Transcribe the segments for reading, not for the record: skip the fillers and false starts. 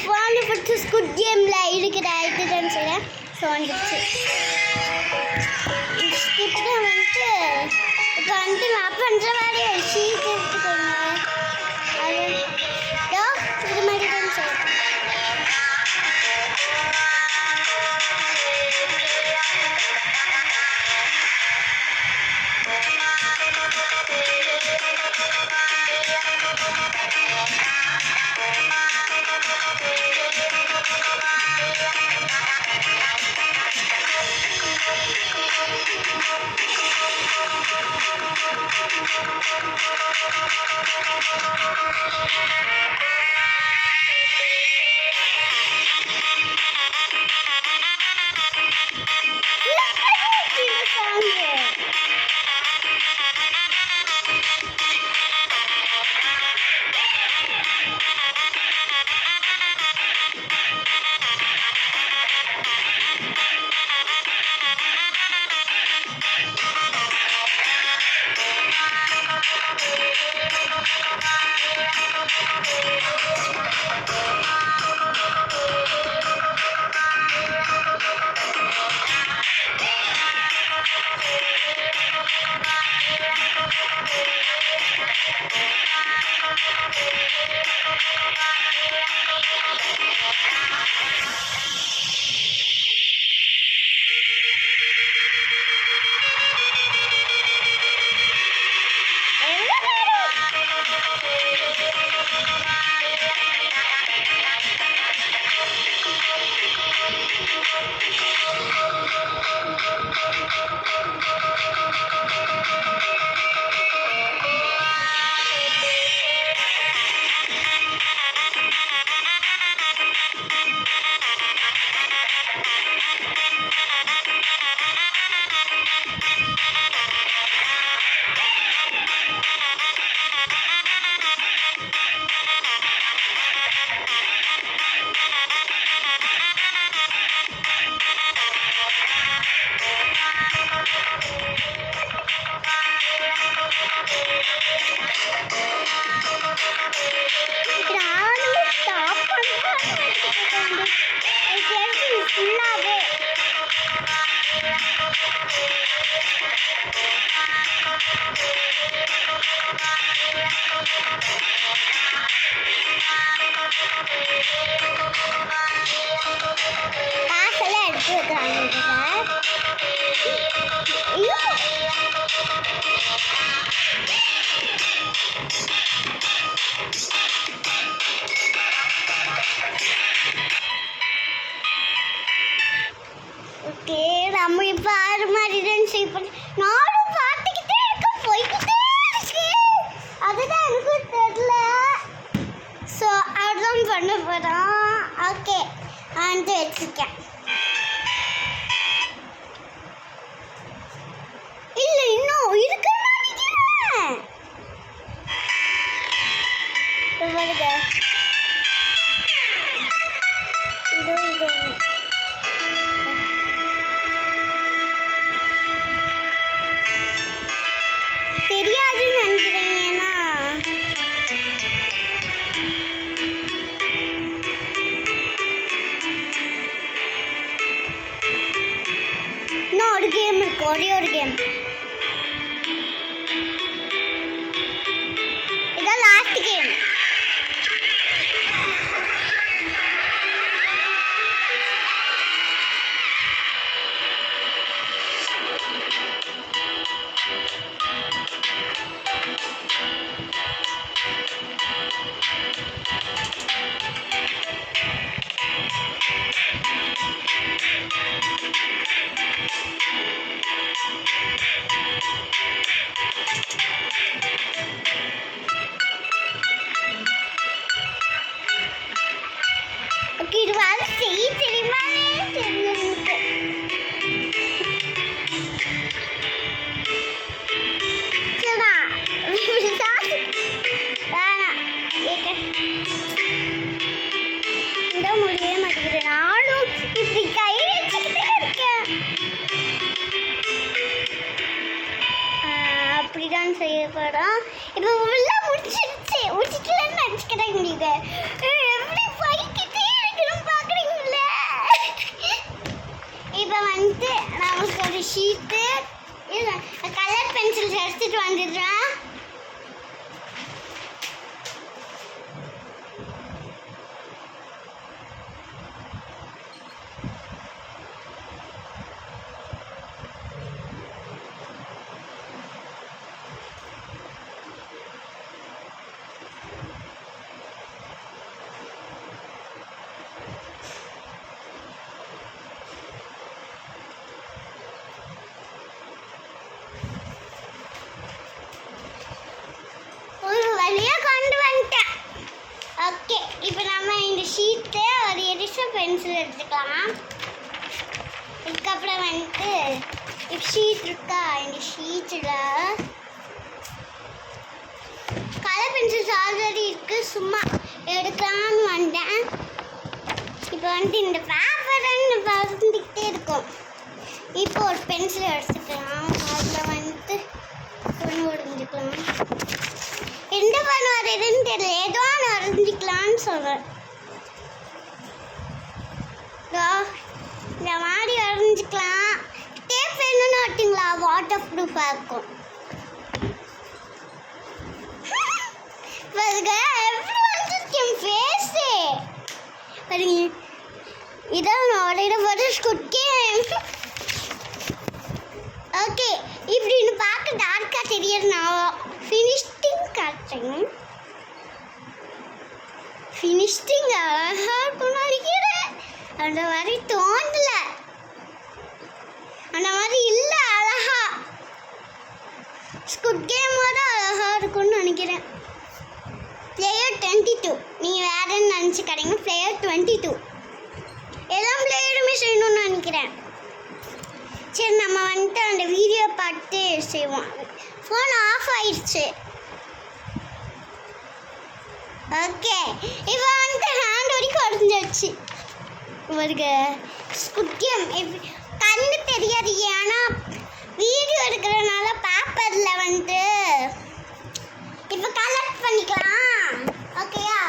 Follow பட்டு ஸ்குட் கேமில் இருக்கிற இதுன்னு சொல்கிறேன். ஸோ வந்துடுச்சு. ஸ்கிப்பில் வந்துட்டு இப்போ வந்துட்டு நான் பண்ணுற மாதிரி ஒரு ஷீட் எடுத்துக்கோங்க. அது இது மாதிரி தான் சொல்கிறேன். காசெல்லாம் எடுத்து வைக்கிறாங்க. ஓகே, நம்ம இப்போ ஆறு மாதிரி தான் சேவ் பண்ணி நானும் பார்த்துக்கிட்டே இருக்க போய்கிட்டே இருக்கு. அதுதான் எனக்கு தெரியல. ஸோ அதுதான் பண்ண போகிறோம். ஓகே, வந்து வச்சுருக்கேன். இல்லை, இன்னும் இருக்குன்னு நினைக்கிறேன். வருங்க இது தெரியாதுன்னு நினைக்கிறீங்கன்னா இன்னும் ஒரு கேம் இருக்கு, ஒரே ஒரு கேம். இதான் லாஸ்ட் கேம். இது வந்து செய்ய தெரியுமா தெரிஞ்சு இந்த முடியவே மாட்டேங்கிறேன். நானும் இப்படி கை வச்சுக்கிட்டே இருக்கேன். அப்படிதான் செய்யப்படும். இப்போ உள்ள முடிச்சிருச்சு. முடிச்சிக்கலன்னு நினச்சிக்கிட்டே முடியுது. எப்படி ஷீட்டு ஒரு எடிஷன் பென்சில் எடுத்துக்கலாம். இதுக்கப்புறம் வந்துட்டு ஷீட் இருக்கா, இந்த ஷீட்டில் கலர் பென்சில்ஸ் ஆல்ரெடி இருக்கு, சும்மா எடுக்கலான்னு வந்தேன். இப்போ வந்துட்டு இந்த பேப்பர்னு வந்துக்கிட்டே இருக்கும். இப்போ ஒரு பென்சில் எடுத்துக்கலாம். அதில் வந்துட்டு ஒன்று வரைஞ்சிக்கலாம். எந்த பண்ண வரையுதுன்னு தெரியல, ஏதோ ஒன்று வரைஞ்சிக்கலான்னு சொல்கிறேன். இந்த மாதிரி வரைஞ்சிக்கலாம். டேப் வேணும்னு வட்டிங்களா, வாட்டர் ப்ரூஃபாக இருக்கும். எப்படி வரைஞ்சிருக்கேன் ஃபேஸு பாருங்க. இதான் என்னோட ஃபர்ஸ்ட் குக்கேம். ஓகே, இப்படின்னு பார்க்க டார்க்காக தெரியாது. நான் ஃபினிஷிங் காட்டுறேன். ஃபினிஷிங் அழகாக இருக்கும்னு நினைக்கிறேன். அந்த மாதிரி தோணல, அந்த மாதிரி இல்லை. அழகா ஸ்குட் கேமோட அழகாக இருக்கும்னு நினைக்கிறேன். பிளேயர் 22 நீங்கள் வேறன்னு நினச்சிக்கிறீங்க. பிளேயர் 22 எல்லா பிளேயருமே செய்யணும்னு நினைக்கிறேன். சரி, நம்ம வந்துட்டு அந்த வீடியோ பார்த்து செய்வோம். ஃபோன் ஆஃப் ஆயிடுச்சு. ஓகே, இப்போ வந்துட்டு ஹேண்ட் வரைக்கும் உடஞ்சிடுச்சு. வருக ஸ்குட்டியம் கண்ணு தெரியாது, ஏன்னா வீடியோ எடுக்கிறதுனால பேப்பரில் வந்துட்டு இப்போ கலர் பண்ணிக்கலாம். ஓகேயா,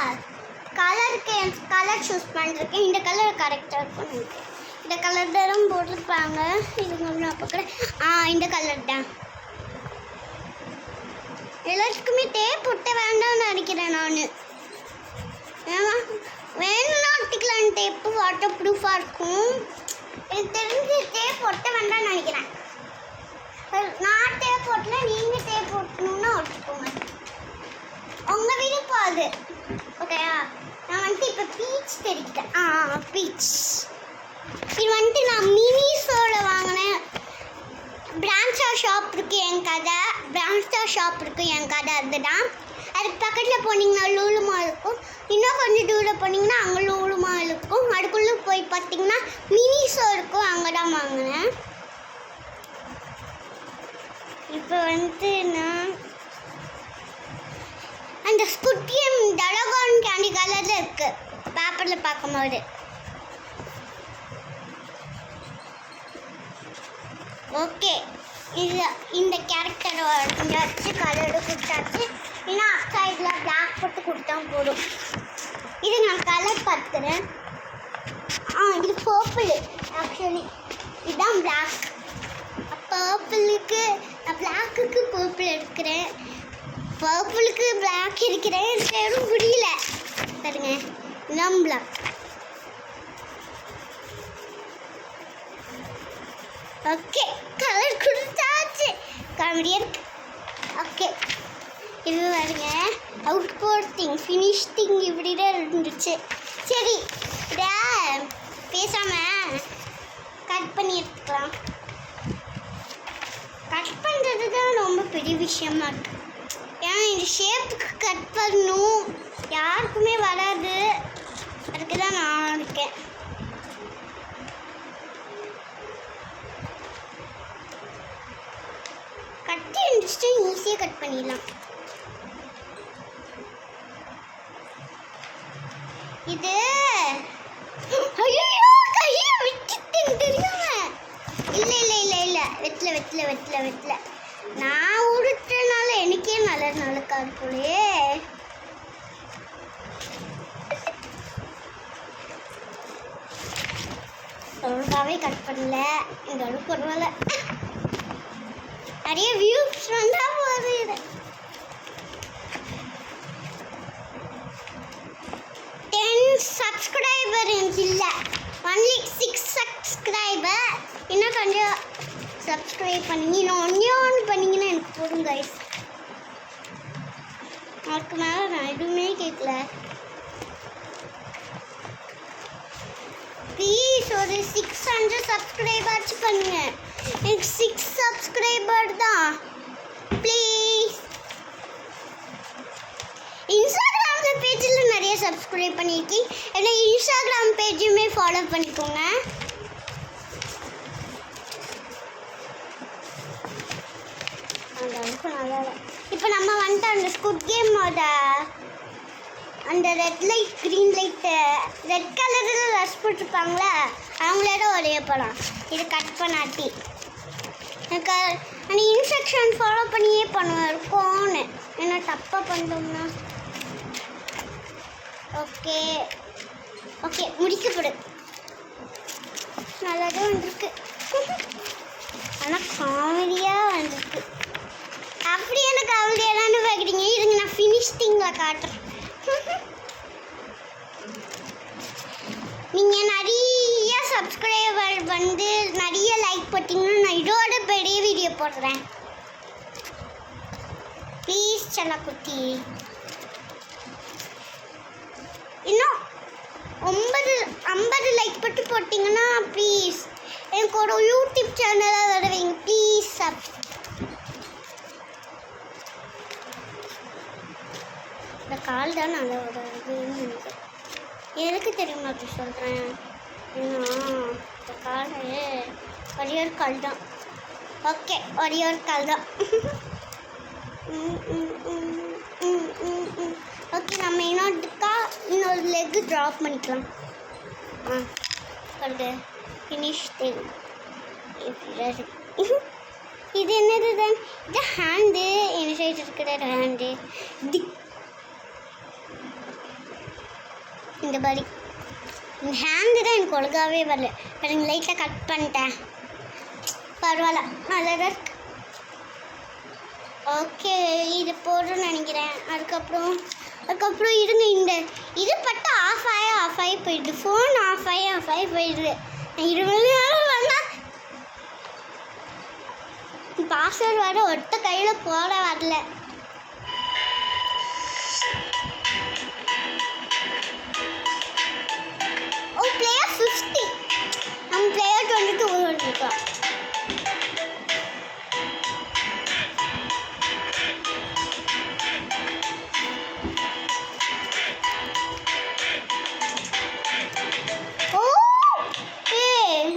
கலருக்கு கலர் சூஸ் பண்ணிருக்கேன். இந்த கலர் கரெக்டாக இருக்கும். இந்த கலர் தான் போட்டிருப்பாங்க. இது நான் பார்க்குறேன். இந்த கலர் தான். எல்லாத்துக்குமே டேப் போட்ட வேண்டாம்னு நினைக்கிறேன் நான். ஏன்னா வேணும்னா ஒட்டிக்கலாம். டேப்பு வாட்டர் ப்ரூஃபாக இருக்கும். எனக்கு தெரிஞ்சு டேப் போட்ட வேண்டாம்னு நினைக்கிறேன். நான் டேப் போட்டல, நீங்கள் டேப் போட்டணும்னா ஒட்டிக்கோங்க. உங்கள் விருப்பம் அது. ஓகேயா, நான் வந்துட்டு இப்போ பீச் தெரிவிட்டேன். பீச் இது வந்துட்டு நான் மினிஸோட வாங்கினேன். பிரான்ச்சா ஷாப் இருக்குது என் கடை. பிரான்ச்சா ஷாப் இருக்குது என் கடை. அதுதான். அதுக்கு பக்கத்தில் போனீங்கன்னா லூலு மால் இருக்கும். இன்னும் கொஞ்சம் தூரம் போனீங்கன்னா அங்கே லூலு மால் இருக்கும். அதுக்குள்ளே போய் பார்த்தீங்கன்னா மினிஸோ இருக்கும். அங்கே தான் வாங்கினேன். இப்போ வந்துட்டு நான் அந்த ஸ்குட்டியம் டலகான் கேண்டி கலரில் இருக்குது பேப்பரில் பார்க்கும்போது. ஓகே, இது இந்த கேரக்டரை வரைஞ்சாச்சு, கலரு கொடுத்தாச்சு. ஏன்னா சைடில் பிளாக் போட்டு கொடுத்தா போதும். இது நான் கலர் பார்த்துக்கிறேன். இது பர்பிள். ஆக்சுவலி இதுதான் பிளாக். பர்பிளுக்கு நான் பிளாக்குக்கு பர்பிள் எடுக்கிறேன். பர்பிளுக்கு பிளாக் இருக்கிறேன். எனக்கு எதுவும் புரியல பாருங்க. இதுதான் பிளாக். ஓகே, கலர் கொடுத்தாச்சு. காமெடியாக இருக்கு. ஓகே, இது பாருங்க. அவுட் கோர்த்திங் ஃபினிஷ் திங் இப்படி தான் இருந்துச்சு. சரி, இதை பேசாமல் கட் பண்ணி எடுத்துக்கலாம். கட் பண்ணுறது தான் ரொம்ப பெரிய விஷயமா இருக்கு. ஏன்னா இந்த ஷேப்புக்கு கட் பண்ணணும், யாருக்குமே வராது. அதுக்கு தான் நான் இருக்கேன். கட்டி இருந்துச்சு, ஈஸியாக கட் பண்ணிடலாம். இது ஐயோ கையை விட்டுட்டேன் தெரியாம. இல்லை இல்லை இல்லை இல்லை வெட்டல வெட்டல வெட்டல வெட்டல. நான் உருட்டுறதுனால எனக்கே நல்ல நாளுக்கா இருக்குள்ளே. ஒழுங்காகவே கட் பண்ணல. இந்த அளவுக்கு பரவாயில்ல. நிறைய வியூஸ் வந்தால் போகுது. 10 சப்ஸ்கிரைபர் இல்லை, ஒன்லி 6 சப்ஸ்கிரைபர். இன்னும் கொஞ்சம் சப்ஸ்கிரைப் பண்ணி இன்னும் ஒன்று பண்ணிங்கன்னா எனக்கு போதும் கைஸ். அதுக்கு மேலே நான் எதுவுமே கேட்கல. ப்ளீஸ் ஒரு 600 சப்ஸ்கிரைபர்ஸ் பண்ணுங்க. எனக்கு 6 சப்ஸ்கிரைபர் தான் ப்ளீஸ். இன்ஸ்டாகிராமில் பேஜில் நிறைய சப்ஸ்கிரைப் பண்ணியிருக்கீங்க. என்ன இன்ஸ்டாகிராம் பேஜுமே ஃபாலோ பண்ணிக்கோங்க. இப்போ நம்ம வந்துட்டு அந்த ஸ்குட் கேமோட அந்த red light green light red கலரில் ரஷ் போட்டிருப்பாங்களே அவங்களோட ஒரே போகலாம். இது கட் பண்ணாட்டி எனக்கு அந்த இன்ஸ்ட்ரக்ஷன் ஃபாலோ பண்ணியே பண்ணுவேன் இருக்கும்னு என்ன தப்பாக பண்ணிட்டோம்னா. ஓகே ஓகே முடிக்கப்படு. நல்லாதான் வந்திருக்கு. ஆனால் காமெடியாக வந்திருக்கு. அப்படி எனக்கு காமெடியானு பார்க்குறீங்க. இதுங்க நான் ஃபினிஷ்டிங்கில் காட்டுறேன். நீங்கள் நிறைய சப்ஸ்கிரைபர் வந்து நிறைய லைக் போட்டிங்கன்னா நான் இதோட பெரிய வீடியோ போடுறேன். ப்ளீஸ் செல்லக்குட்டி. இன்னும் 50 லைக் போட்டிங்கன்னா ப்ளீஸ் எனக்கு ஒரு யூடியூப் சேனலாக வருவீங்க. ப்ளீஸ் இந்த கால் தான் நல்லா வருதுன்னு எதுக்கு தெரியுமா அப்படி சொல்கிறேன்? ஏன்னா இந்த கால் ஒரே ஒரு கால் தான். ஓகே ஒரே ஒரு கால் தான். ஓகே நம்ம இன்னொரு லெக்கு ட்ராப் பண்ணிக்கலாம். அது ஃபினிஷ் திங். இது என்னது தான்? இது ஹேண்டு. என்ன சைடு இருக்கிற ஹேண்டு இந்த மாதிரி இந்த ஹேண்டு தான் எனக்கு ஒழுங்காகவே வரல. எனக்கு லைட்டாக கட் பண்ணிட்டேன். பரவாயில்ல நல்லாதான் இருக்கு. ஓகே இது போடுறேன்னு நினைக்கிறேன். அதுக்கப்புறம் இருங்க. இது பட்டு ஆஃப் ஆகி போயிடுது. ஃபோன் ஆஃப் ஆகி போயிடுது. 20 நாள் வேணால் பாஸ்வேர்டு வர ஒட்ட கையில் போட வரல. பிளேயர் 50 நம்ம பிளேயர் 22 வந்துருக்கோம்.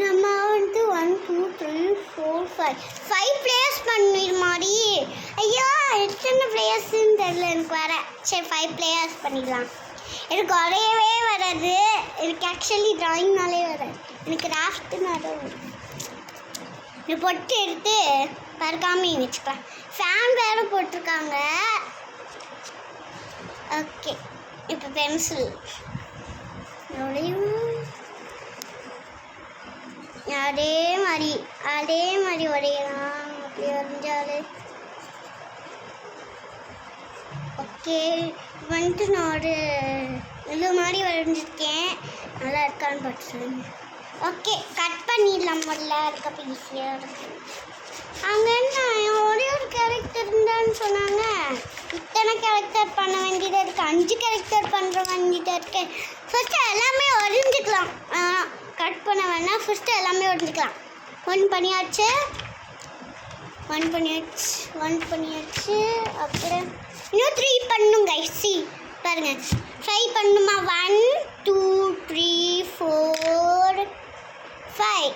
நம்ம வந்து 1 2 3 4 5 பிளேயர்ஸ் பண்ணிடு மாதிரி. ஐயா எத்தனை பிளேயர்ஸ்ன்னு தெரியல எனக்கு வர. சரி 5 பிளேயர்ஸ் பண்ணிடலாம். எனக்கு வரையவே வராது. எனக்கு ஆக்சுவலி ட்ராயிங்னாலே வராது. எனக்கு கிராஃப்ட்னால வரும். இது பொட்டு எடுத்து பறக்காம வச்சுக்கலாம். ஃபேன் வேறு போட்டிருக்காங்க. ஓகே இப்போ பென்சில் அதே மாதிரி வரையலாம். அப்படி வரைஞ்சாலே ஓகே. வந்துட்டு நான் ஒரு இது மாதிரி வரைஞ்சிருக்கேன். நல்லா இருக்கான்னு பார்த்து சொல்லுங்க. ஓகே கட் பண்ணிடலாம். முதல்ல இருக்க ஈஸியாக இருக்கு. அங்கே என்ன ஒரே ஒரு கேரக்டர் இருந்தான்னு சொன்னாங்க. இத்தனை கேரக்டர் பண்ண வேண்டியதாக இருக்குது. 5 கேரக்டர் பண்ணுற வேண்டியதாக இருக்கு. ஃபஸ்ட்டு எல்லாமே வரைஞ்சிக்கலாம். கட் பண்ண வேணால் ஃபஸ்ட்டு எல்லாமே வரைஞ்சிக்கலாம். 1 பண்ணியாச்சு. அப்புறம் இன்னும் 3 பண்ணணும் கைஸ். பாருங்கள் 5 பண்ணணுமா? 1 2 3 4 5.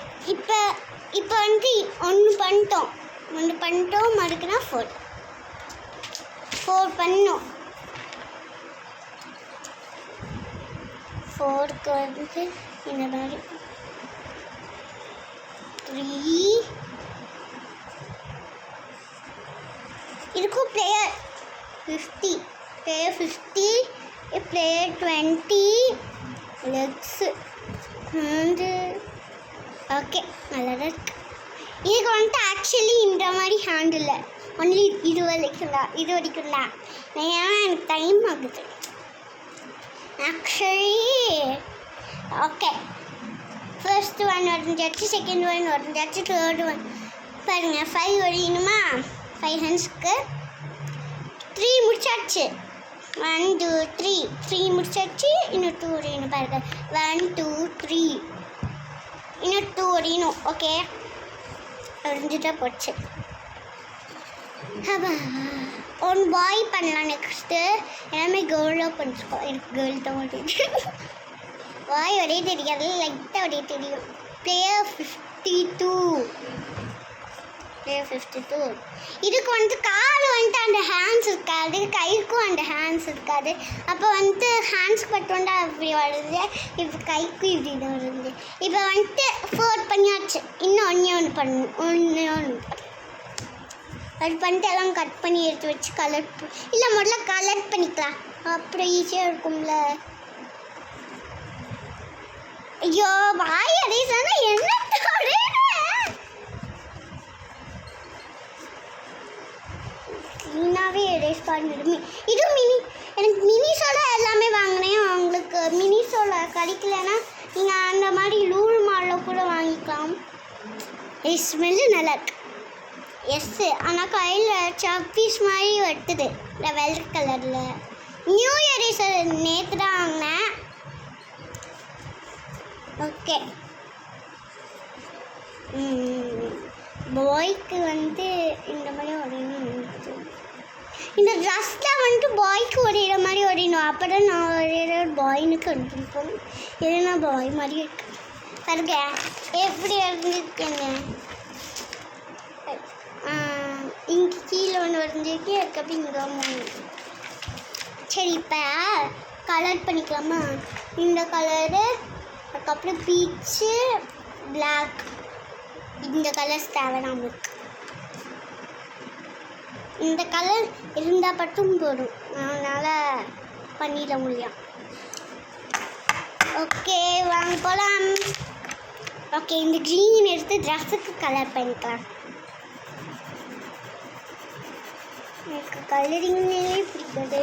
இப்போ வந்து 1 பண்ணிட்டோம். மறுக்குனா 4 பண்ணணும். 4க்கு வந்து இந்த மாதிரி 3 இதுக்கும் பிளேயர் 50 பிளேயர் 20 லெக்ஸு வந்து ஓகே நல்லா தான் இருக்கு. இதுக்கு வந்துட்டு ஆக்சுவலி இந்த மாதிரி ஹேண்ட் இல்லை. ஒன்லி இது வரைக்கும் தான். ஏன்னா எனக்கு டைம் ஆகுது ஆக்சுவலி. ஓகே ஃபர்ஸ்ட் 1 வரைஞ்சாச்சு. செகண்ட் 1 வரைஞ்சாச்சு. தேர்ட் 1 பாருங்கள் 5 வரையணுமா? 5 ஹேண்ட்ஸ்க்கு 3 முடிச்சாச்சு. 1 2 3 முடிச்சாச்சு. இன்னும் 2 வரையணும். பாருங்கள் 1 2 3 இன்னும் 2 வரையணும். ஓகே வரைஞ்சிட்டா போச்சு. ஒன் பாய் பண்ணலாம். நெக்ஸ்ட்டு எல்லாமே கேர்ளாக பண்ணிருக்கோம். எனக்கு கேர்ள் தான் வரைய பாய் வரைய தெரியாது, லைட்டாக வரைய தெரியும். பிளேயர் 52. இதுக்கு வந்து கால் வந்துட்டு அந்த ஹேண்ட்ஸ் இருக்காது, கைக்கும் அந்த ஹேண்ட்ஸ் இருக்காது. அப்போ வந்துட்டு ஹேண்ட்ஸ்க்கு மட்டும் வந்து அப்படி வருது, இப்போ கைக்கும் இப்படி தான் வருது. இப்போ வந்துட்டு 4 பண்ணியாச்சு. இன்னும் ஒன்று பண்ணணும். அது பண்ணிட்டு எல்லாம் கட் பண்ணி எடுத்து வச்சு கலர் இல்லை முதல்ல கலர் பண்ணிக்கலாம், அப்புறம் ஈஸியாக இருக்கும்ல. ஐயோ வாய் அடைசானா என்ன க்ளீனாகவே எரேஸ் பண்ணிடுமே. இது எனக்கு மினிஸோட எல்லாமே வாங்கினேன். அவங்களுக்கு மினிஸோட கிடைக்கலன்னா நீங்கள் அந்த மாதிரி லூல் மாலில் கூட வாங்கிக்கலாம். ஸ்மெல்லு நல்லாயிருக்கு. எஸ்ஸு ஆனால் கையில் சப்பீஸ் மாதிரி வெட்டுது வெள்ளை கலரில். நியூ எரேசர் நேற்று தான் வாங்கினேன். ஓகே பாய்க்கு வந்து இந்த மாதிரி வரையணும். இந்த ட்ரெஸ்ஸில் வந்துட்டு பாய்க்கு வரைகிற மாதிரி வரையணும். அப்போ தான் நான் வரைகிற பாய்னு கண்டுபிடிப்போம். எதுனா பாய் மாதிரி இருக்கு பாருங்க எப்படி வரைஞ்சிருக்கேங்க. இங்கே கீழே ஒன்று வரைஞ்சிருக்கு, அதுக்கப்புறம் இங்கே 3. சரி இப்போ கலர் பண்ணிக்கலாமா? இந்த கலரு, அதுக்கப்புறம் பீச்சு, பிளாக், இந்த கலர்ஸ் தேவை நம்மளுக்கு. இந்த கலர் இருந்தால் மட்டும் போதும், அதனால் பண்ணிட முடியும். ஓகே வாங்க போகலாம். ஓகே இந்த க்ரீன் எடுத்து ட்ரெஸ்ஸுக்கு கலர் பண்ணிக்கலாம். எனக்கு கலரிங்லே பிடிக்காது,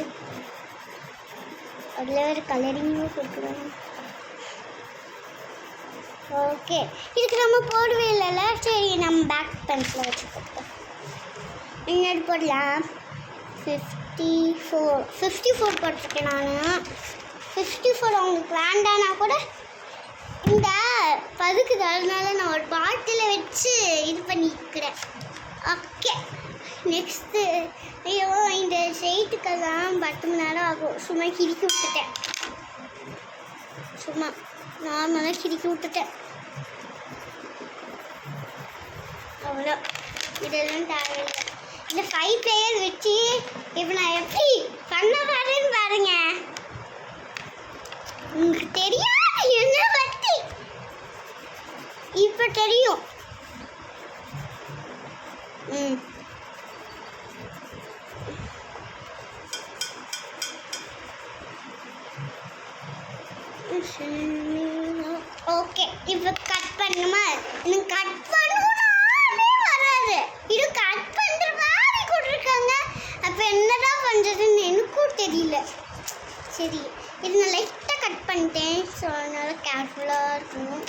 அதில் வேறு கலரிங்கும் கொடுக்குறாங்க. ஓகே இதுக்கு நம்ம போடவே இல்லைல்ல, சரி நம்ம பேக் பென்சில் வச்சுக்கோம். என்னது போடலாம்? 54 போட்டிருக்கேன் நான். 54 அவங்களுக்கு வேண்டானா கூட இந்த பதுக்குது, அதனால நான் ஒரு பாட்டில் வச்சு இது பண்ணிக்கிறேன். ஓகே நெக்ஸ்ட்டு ஐயோ இந்த ஷெய்ட்டுக்கெல்லாம் 10 மணி நேரம் ஆகும். சும்மா கிறுக்கி விட்டுட்டேன், சும்மா நார்மலாக கிறுக்கி விட்டுட்டேன். அவ்வளோ இதெல்லாம் தேவையில்லை. இந்த 5 பிளேயர் வச்சு இப்போ நான் எப்படி பண்ண பாருன்னு பாருங்க. உங்களுக்கு தெரியாது என்ன பற்றி, இப்போ தெரியும். ஓகே இப்போ கட் பண்ணுமா? எனக்கு கட் பண்ணவே வராது. இது கட் பண்ணுற மாதிரி கொடுத்துருக்காங்க. அப்போ என்னதான் பண்ணுறதுன்னு எனக்கும் தெரியல. சரி இது நான் லைட்டாக கட் பண்ணிட்டேன், ஸோ அதனால் கேர்ஃபுல்லாக இருக்கணும்.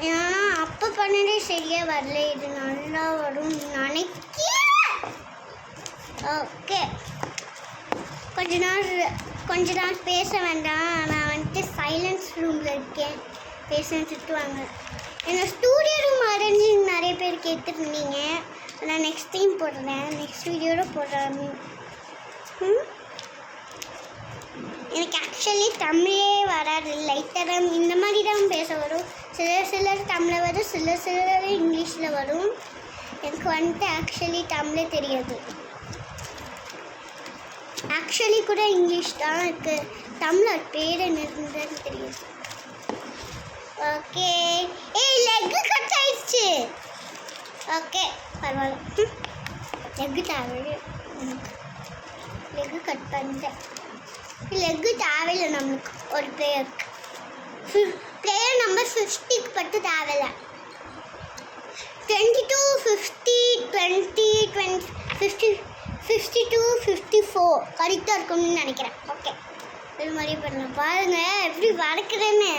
ஏன்னா அப்போ பண்ணதே சரியாக வரல, இது நல்லா வரும் நினைக்கிறேன். ஓகே கொஞ்ச நாள் பேச வேண்டாம், நான் வந்துட்டு சைலன்ஸ் ரூமில் இருக்கேன், பேசன்னு திட்டுவாங்க. என்னோடய ஸ்டூடியோ ரூம் அரேஞ்சு நிறைய பேர் கேட்டுருந்தீங்க. நான் நெக்ஸ்ட் டைம் போடுறேன், நெக்ஸ்ட் வீடியோவில் போடுறேன். எனக்கு ஆக்சுவலி தமிழே வராது, லைட்டாக தான் இந்த மாதிரி தான் பேச வரும். சிலர் தமிழில் வரும், சிலர் இங்கிலீஷில் வரும். எனக்கு வந்துட்டு ஆக்சுவலி தமிழே தெரியாது. ஆக்சுவலி கூட இங்கிலீஷ் தான் இருக்குது, தமிழ் பேர் என்ன இருந்ததுன்னு தெரியாது. ஓகே லெக்கு கட் ஆயிடுச்சு. ஓகே பரவாயில்ல, லெக்கு தேவையில்லை, லெக்கு கட் பண்ணிட்டேன். லெக்கு தேவையில்லை நம்மளுக்கு ஒரு பிளேயருக்கு. பிளேயர் நம்பர் 50க்கு மட்டும் தேவையில்லை. 22, 50, 20, 50, 52, 54 கரெக்டாக இருக்கும்னு நினைக்கிறேன். ஓகே இது மாதிரி பண்ணலாம். பாருங்கள் எப்படி வரைக்கிறேன்னு.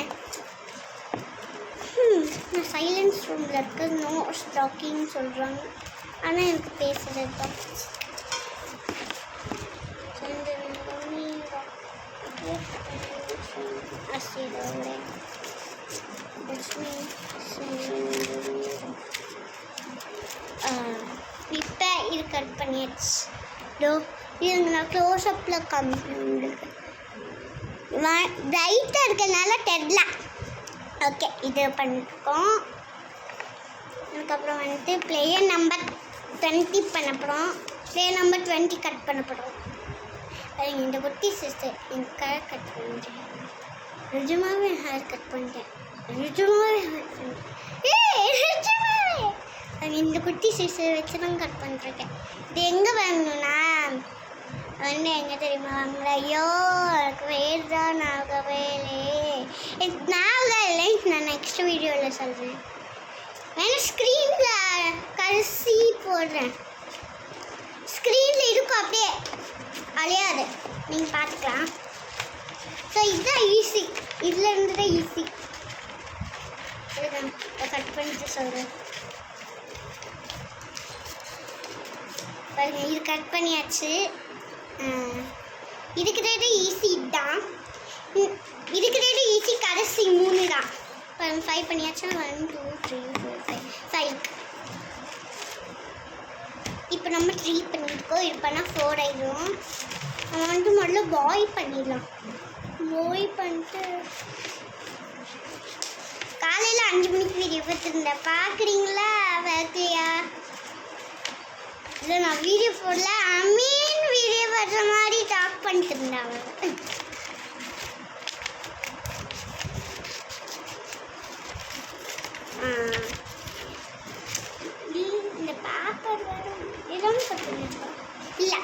நான் சைலன்ஸ் ரூமில் இருக்க நோ ஸ்டாக்கிங் சொல்கிறாங்க, ஆனால் எனக்கு பேசுகிறது தான். இப்போ இது கட் பண்ணியாச்சு. இதோ இது நான் க்ளோஸ்அப்பில் காமிக்கிறேன் உங்களுக்கு. ரைட்டாக இருக்கிறதுனால தெரியல. ஓகே இது பண்ணிருக்கோம். அதுக்கப்புறம் வந்துட்டு பிளேயர் நம்பர் 20 பண்ண போகிறோம். பிளேயர் நம்பர் 20 கட் பண்ண போகிறோம். இந்த குட்டி சிஸ்டர் இந்த கலர் கட் பண்ணிட்டேன். நிஜமாவே ஹேர் கட் பண்ணிட்டேன். நிஜமாவே ஹேர் பண்ணிட்டேன். இந்த குட்டி சிஸ்டர் வச்சு தான் கட் பண்ணிருக்கேன். இது எங்கே வாங்கணும்னா வந்து எங்கே தெரியுமா வாங்கல? ஐயோ எனக்கு வேறு தான் ஆகவே இல்லை. நான் நெக்ஸ்ட் வீடியோவில் சொல்கிறேன். வேணா ஸ்க்ரீனில் கடைசி போடுறேன். ஸ்க்ரீனில் இருக்கும் அப்படியே அழியாது, நீங்கள் பார்த்துக்கலாம். ஸோ இதுதான் ஈஸி. இதில் இருந்து தான் ஈஸி. இதுதான் கட் பண்ணிட்டு சொல்கிறேன். பாருங்க இது கட் பண்ணியாச்சு. இதுக்கிட்ட ஈஸி தான். இதுக்கிட்ட ஈஸி கடைசி 3 தான். 5 பண்ணியாச்சா? 1 2 3 4 5. இப்போ நம்ம 3 பண்ணியிருக்கோம். இது பண்ணால் 4 ஆயிடும். நம்ம வந்து முதல்ல பாயில் பண்ணிடலாம். பாயில் பண்ணிட்டு காலையில் 5 மணிக்கு வீடியோ பார்த்துருந்தேன். பார்க்குறீங்களா? பார்க்கலையா? இல்லை நான் வீடியோ போடல. வீடியோ பார்க்குற மாதிரி டாக் பண்ணிட்டு இருந்தாங்க. இந்த பேப்பர் வேறு எதுவும் பார்த்துருந்தா இல்லை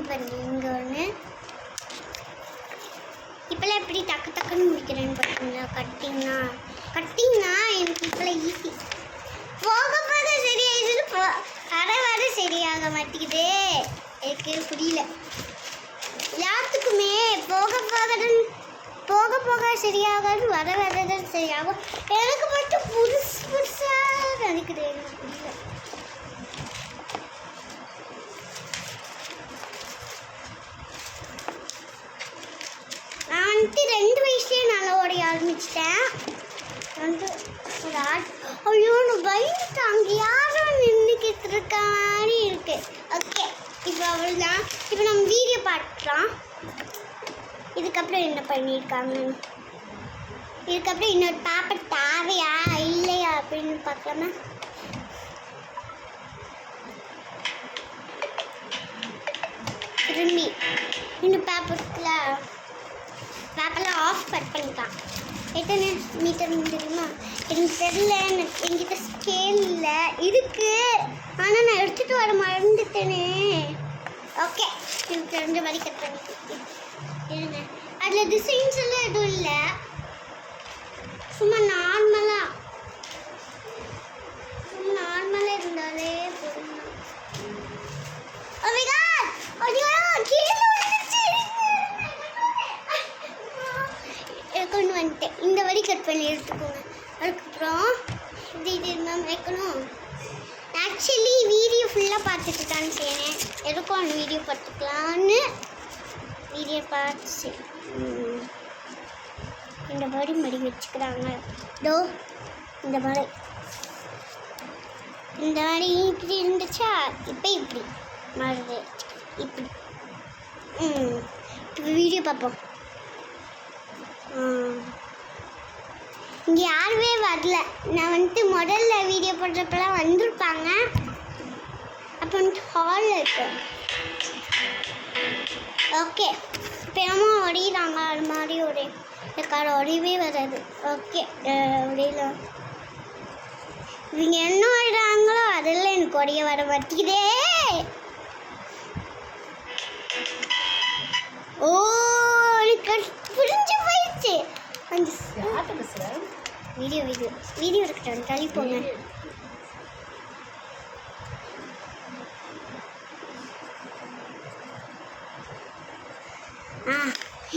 பண்ணி இங்கே ஒன்று. இப்போல்லாம் எப்படி டக்கு டக்குன்னு முடிக்கிறேன்னு பார்த்தீங்களா? கட்டிங்னா எனக்கு இப்போல்லாம் ஈஸி. போக போக சரியாயிடுது. வர சரியாக மாட்டேங்குது. எனக்கு புரியல. எல்லாத்துக்குமே போக போக சரியாகாது, வர தான் சரியாகும். எனக்கு மட்டும் புதுசாக நினைக்குது. எனக்கு புரியல. நான் வந்துட்டு 2 வயசுலேயே நல்லா ஓடைய ஆரம்பிச்சிட்டேன். வந்து ஒரு ஐயோ நான் பயந்துட்டாங்க. யாரும் நின்றுக்கிட்டு இருக்க மாதிரி இருக்கு. ஓகே இப்போ அவ்வளோதான். இப்போ நம்ம வீடியோ பார்க்கலாம். இதுக்கப்புறம் என்ன பண்ணியிருக்காங்க? இதுக்கப்புறம் இன்னொரு பேப்பர் தேவையா இல்லையா அப்படின்னு பார்க்கலாமா? திரும்பி இன்னும் பேப்பர்லாம் ஆஃப் கட் பண்ணிக்கலாம். எத்தனை மீட்டர் தெரியுமா? எனக்கு தெரியல. என்கிட்ட ஸ்கேல் இல்லை இருக்கு. ஆனால் நான் எடுத்துகிட்டு வர மறந்துட்டேனே. ஓகே எனக்கு தெரிஞ்ச மாதிரி கட் பண்ணிக்கலாம். இருங்க, அதில் டிசைன்ஸ் எல்லாம் எதுவும் இல்லை. சும்மா நார்மலாக இருந்தாலே போதும். கொண்டு வந்துட்டேன். இந்த வரி கட் பண்ணி எடுத்துக்கோங்க. அதுக்கப்புறம் இது மேம் வைக்கணும். ஆக்சுவலி வீடியோ ஃபுல்லாக பார்த்துட்டு தான் செய்யறேன். எதுக்கும் அந்த வீடியோ பார்த்துக்கலான்னு வீடியோ பார்த்து இந்த மாதிரி மடி வச்சுக்கிறாங்க. இதோ இந்த மாதிரி இப்படி இருந்துச்சா? இப்போ இப்படி மாறுது. இப்படி இப்போ வீடியோ பார்ப்போம். இங்கே யாருமே வரல. நான் வந்துட்டு முதல்ல வீடியோ போடுறப்பெல்லாம் வந்திருப்பாங்க. அப்போ வந்துட்டு ஹாலில் இருக்கேன். ஓகே இப்போ அம்மா ஒடிகிறாங்க. அது மாதிரி ஒடிவே வராது. ஓகே ஒடியில இவங்க என்ன ஒடுறாங்களோ அதெல்லாம் எனக்கு ஒடிய வர மாட்டேங்குதே. ஓ எனக்கு புரிஞ்சு போயிடுச்சு. வீடியோ இருக்கட்டும், தள்ளி போங்க.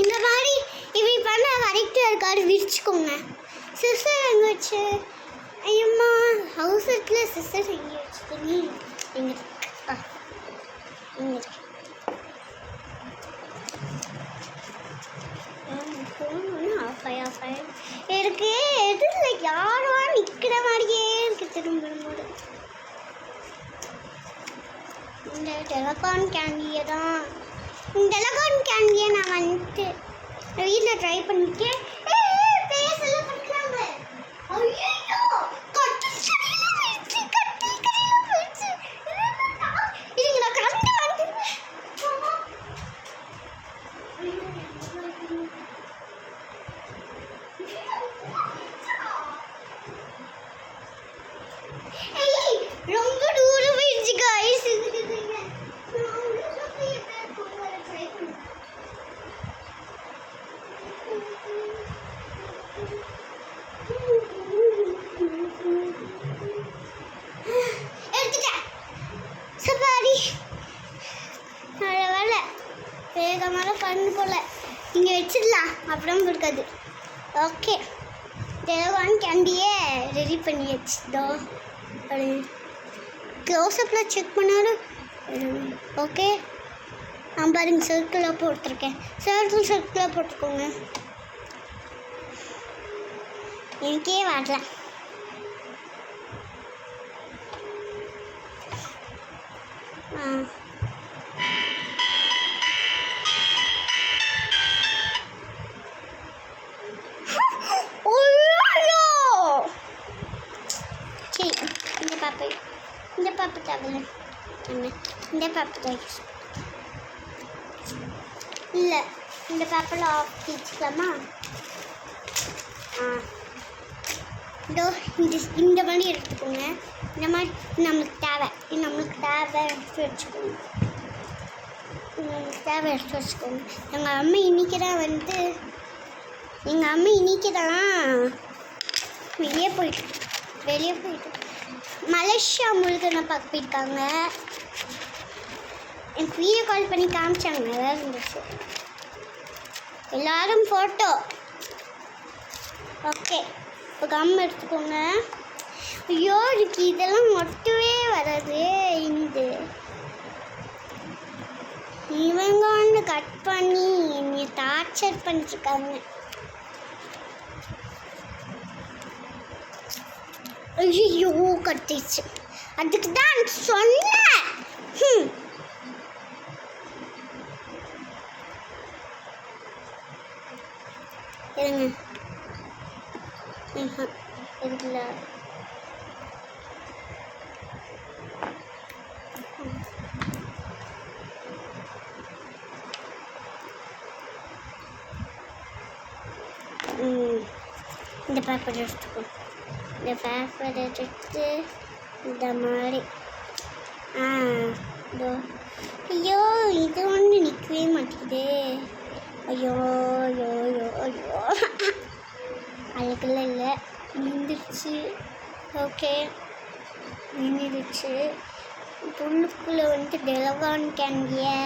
இந்த மாதிரி இப்படி பண்ண கரெக்டாக இருக்காரு. விரிச்சுக்கோங்க. சிஸ்டர் எங்கே வச்சு? ஐயம்மா ஹவுஸ் இடத்துல சிஸ்டர் எங்கே வச்சுக்கோங்க. எங்கே இருக்கு. எதில் யாரோ நிற்கிற மாதிரியே இருக்கு. திரும்பும்போது டெலகான் கேண்டியை தான். டெலகான் கேண்டியை நான் வந்துட்டு வீட்டில் ட்ரை பண்ணிருக்கேன். பேசலாம் பண்ணுறாங்க. ஐயோ கட்டி கடியில் போயிடுச்சு, கட்டி கடியில் போயிடுச்சு. இதுங்க நான் கரண்ட் வந்து ரொம்ப தூரம் போயிடுச்சு guys. எடுத்துட்டேன். சபாரி நல்ல வேலை வேகமாக பண்ணு போல. இங்கே வச்சிடலாம், அப்புறம் இருக்காது. ஓகே, டெலகான் கேண்டியே ரெடி பண்ணியாச்சு. தோ க்ளோஸ்அப்பில் செக் பண்ணாலும் ஓகே. நான் பாருங்க சர்க்கிளாக போட்டிருக்கேன். சர்க்கிளாக போட்டுக்கோங்க. எனக்கே வரல. சரி, இந்த பாப்பை தேவையில்ல. இந்த பாப்பை தான் யூஸ் இல்லை. இந்த பேப்பரில் ஆஃப் வச்சுக்கலாமா? இதோ இந்த மாதிரி எடுத்துக்கோங்க. இந்த மாதிரி நம்மளுக்கு தேவை எடுத்து வச்சுக்கோங்க. தேவை எடுத்து வச்சுக்கோங்க. எங்கள் அம்மா இன்னைக்கு தான் வெளியே போயிட்டு மலேசியா முழுக்க பார்க்க போயிருக்காங்க. எனக்கு வீடியோ கால் பண்ணி காமிச்சாங்க, நல்லா இருந்துச்சு. எல்லாரும் ஃபோட்டோ. ஓகே, இப்போ கம் எடுத்துக்கோங்க. ஐயோ எனக்கு இதெல்லாம் மட்டுமே வராது. இவங்க வந்து கட் பண்ணி என்னை டார்ச்சர் பண்ணிட்டுருக்காங்க. ஐயோ கட்டிச்சு. அதுக்கு தான் சொன்னேன். இருங்க, இருக்குல்ல. இந்த பேப்பர் எடுத்துக்கோ. இந்த பேப்பர் எடுத்து இந்த மாதிரி ஐயோ இது ஒன்று நிற்கவே மாட்டேங்குது. ஐயோ ஐயோ ஐயோ ஐயோ அதுக்குள்ள இல்லை, நின்றுச்சு. ஓகே, நின்றுடுச்சு. புல்லுக்குள்ளே வந்துட்டு டெலகான் கேண்டியை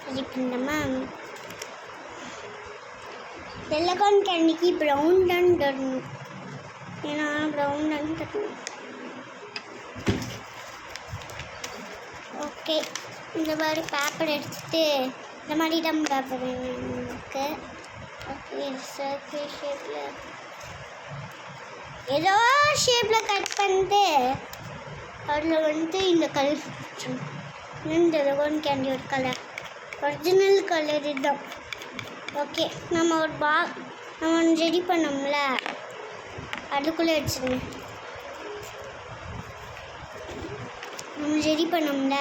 ரெடி பண்ணோமா? டெலகான் கேண்டிக்கு ப்ரௌன் தான் தரணும். ஏன்னா ப்ரௌன் தான் தரணும். ஓகே, இந்த மாதிரி பேப்பர் எடுத்துகிட்டு இந்த மாதிரி தான் பேப்பர் வேணும் நமக்கு. ஓகே, சர்க்கிள் ஷேப்பில் ஏதோ ஷேப்பில் கட் பண்ணிட்டு அதில் வந்துட்டு இந்த கலர் இந்த டெலகான் கேண்டியோட கலர் ஒரிஜினல் கலர் இதுதான். ஓகே, நம்ம ஒன்று ரெடி பண்ணோம்ல, அதுக்குள்ளே வச்சுருங்க. நம்ம ரெடி பண்ணோம்ல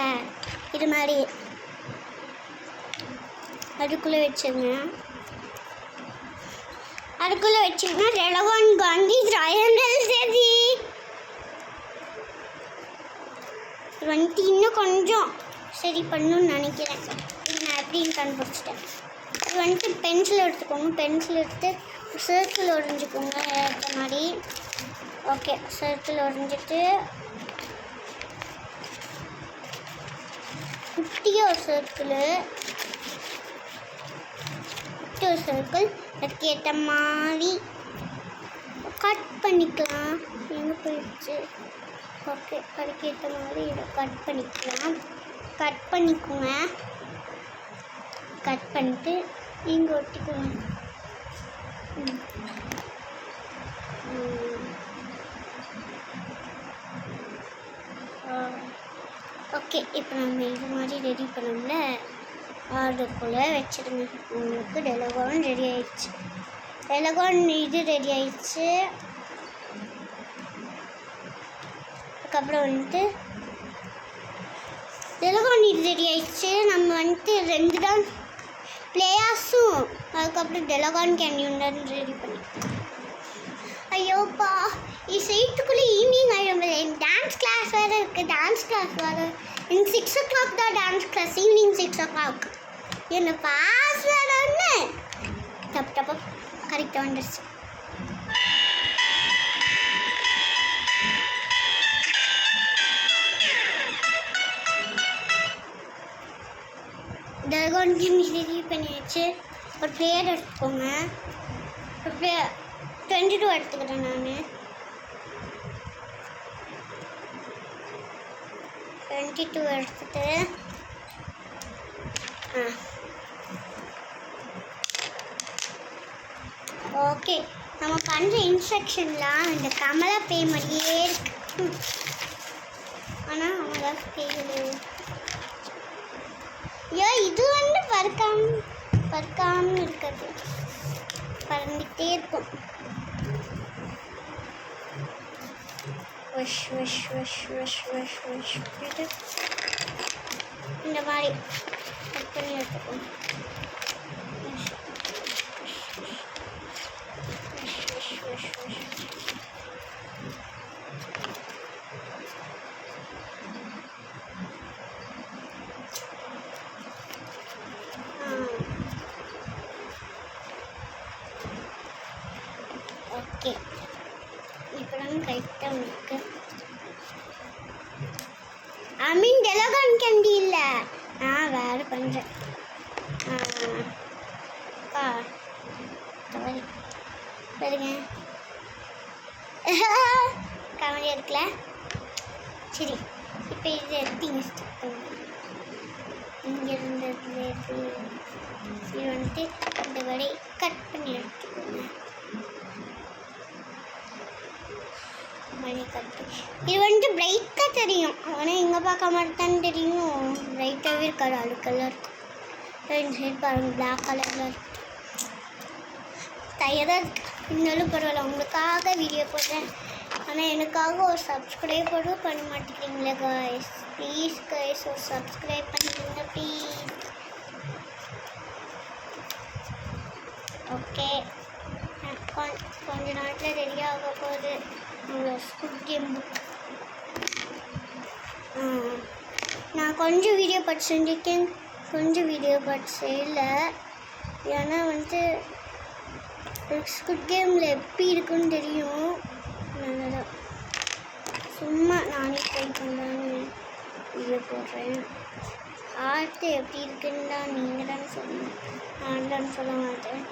இது மாதிரி, அதுக்குள்ளே வச்சுருங்க. அதுக்குள்ளே வச்சிங்கன்னா டெலகான் காந்தி ட்ரையாங்கிள் சரி வந்துட்டு இன்னும் கொஞ்சம் சரி பண்ணணும்னு நினைக்கிறேன். இது நான் எப்படின்னு கண்டுபிடிச்சிட்டேன். இது வந்துட்டு பென்சில் எடுத்துக்கோங்க. பென்சில் எடுத்து சர்க்கிள் ஒரிஞ்சுக்கோங்க ஏற்ற மாதிரி. ஓகே, சர்க்கிள் ஒரிஞ்சிட்டு குட்டியாக ஒரு சர்க்கிள் அதுக்கேற்ற மாதிரி கட் பண்ணிக்கலாம். எங்கே போயிடுச்சு? ஓகே, அதுக்கேற்ற மாதிரி இதை கட் பண்ணிக்கலாம். கட் பண்ணிக்கோங்க. கட் பண்ணிட்டு இங்கே ஒட்டிக்கோங்க. ஓகே, இப்போ நம்ம இது மாதிரி ரெடி பண்ணோம்ல அதுக்குள்ளே வச்சுடுங்க. உங்களுக்கு டெலகான் ரெடி ஆயிடுச்சு. டெலகான் இது ரெடி ஆயிடுச்சு. அதுக்கப்புறம் வந்துட்டு டெலகான் இது ரெடி ஆயிடுச்சு. நம்ம வந்துட்டு 2 தான் பிளேயர்ஸும் அதுக்கப்புறம் டெலகான் கேன்யூன் தான் ரெடி பண்ணி. ஐயோப்பா சைட்டுக்குள்ளே ஈவினிங் ஆகிடும். டான்ஸ் கிளாஸ் வேறு இருக்குது. டான்ஸ் கிளாஸ் வேறு எனக்கு 6 o'clock தான் டான்ஸ் கிளாஸ். Evening 6 o'clock. என்ன பாஸ் வேணும்னு தப்பு கரெக்டாக வந்துடுச்சு. டெலகான் ரெடி பண்ணியாச்சு. ஒரு பிளேயர் எடுத்துக்கோங்க. ஒரு பிளேயர் 22 எடுத்துக்கிறேன் நான். 22 எடுத்துட்டு ஓகே. நம்ம பண்ணுற இன்ஸ்ட்ரக்ஷன்லாம் இந்த கமலா பே மாதிரியே இருக்கு. ஆனால் அவங்களாம் கேட்குது. இது வந்து பறக்காமல் இருக்கிறது பறந்துகிட்டே இருக்கும். Wish wish wish wish wish wish இந்த மாதிரி கட் பண்ணி எடுத்துக்கோங்க. ஓகே இப்போ நம்ம கரெக்டாக இருக்கு. டெலகான் கேண்டி இல்லை, நான் வேறு பண்ணுறேன். பாருங்க கவலையாக இருக்குல்ல. சரி இப்போ இது எடுத்து இங்கே ஸ்டிக் பண்ணுங்க. இங்கே இருந்தது இது வந்துட்டு இந்த வரை கட் பண்ணி எடுத்துக்கோங்க. இது வந்துட்டு பிரைட்டாக தெரியும், ஆனால் எங்கே பார்க்க மாட்டான்னு தெரியும். பிரைட்டாகவே இருக்காது, அழுக்கெல்லாம் இருக்கும். 2 சைடு பாருங்க பிளாக் கலரில் இருக்கும். டயர்டாக இருக்கு, இருந்தாலும் பரவாயில்ல. உங்களுக்காக வீடியோ போடுறேன், ஆனால் எனக்காக ஒரு சப்ஸ்கிரைபரும் பண்ண மாட்டேங்கிறீங்களே காய்ஸ். ப்ளீஸ் காய்ஸ் ஒரு சப்ஸ்கிரைப் பண்ணிடுங்க ப்ளீஸ். ஓகே கொஞ்ச நாட்டில் ரெடியாக போகுது ஸ்குட் கேம் புக். நான் கொஞ்சம் வீடியோ பார்த்து செஞ்சுருக்கேன், கொஞ்சம் வீடியோ பார்த்து செய்யல. ஏன்னா வந்துட்டு ஸ்குட் கேமில் எப்படி இருக்குன்னு தெரியும். நல்லதான் சும்மா நானே ட்ரை பண்ணலான்னு வீடியோ போடுறேன். ஆர்ட்டு எப்படி இருக்குன்னு தான் நீங்கள் தானே சொல்லணும், நான் தான் சொல்ல மாட்டேன்.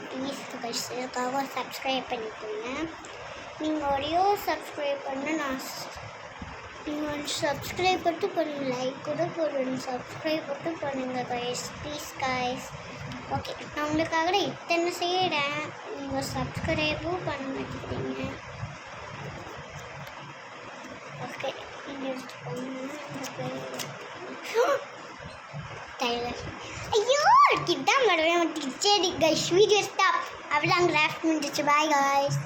ப்ளீஸ் கஷ்டத்துக்காக சப்ஸ்கிரைப் பண்ணிக்கோங்க. நீங்கள் ஒரே சப்ஸ்கிரைப் பண்ண நீங்கள் சப்ஸ்கிரைப் மட்டும் பண்ணுங்கள், லைக் கூட போடுங்க, சப்ஸ்கிரைப் மட்டும் பண்ணுங்கள் கைஸ் ப்ளீஸ் கைஸ். ஓகே நான் உங்களுக்காக இத்தனை செய்கிறேன், நீங்கள் சப்ஸ்கிரைபும் பண்ண மாட்டேங்கிறீங்க. ஓகே நீங்கள் எடுத்துக்கோங்க. டைலர் ஐயோ கிட்ட மறுபடியும் சரி கைஸ் வீடியோ ஸ்டாப். அவ்வளோ கிராஃப்ட் முடிஞ்சிச்சு. Bye guys.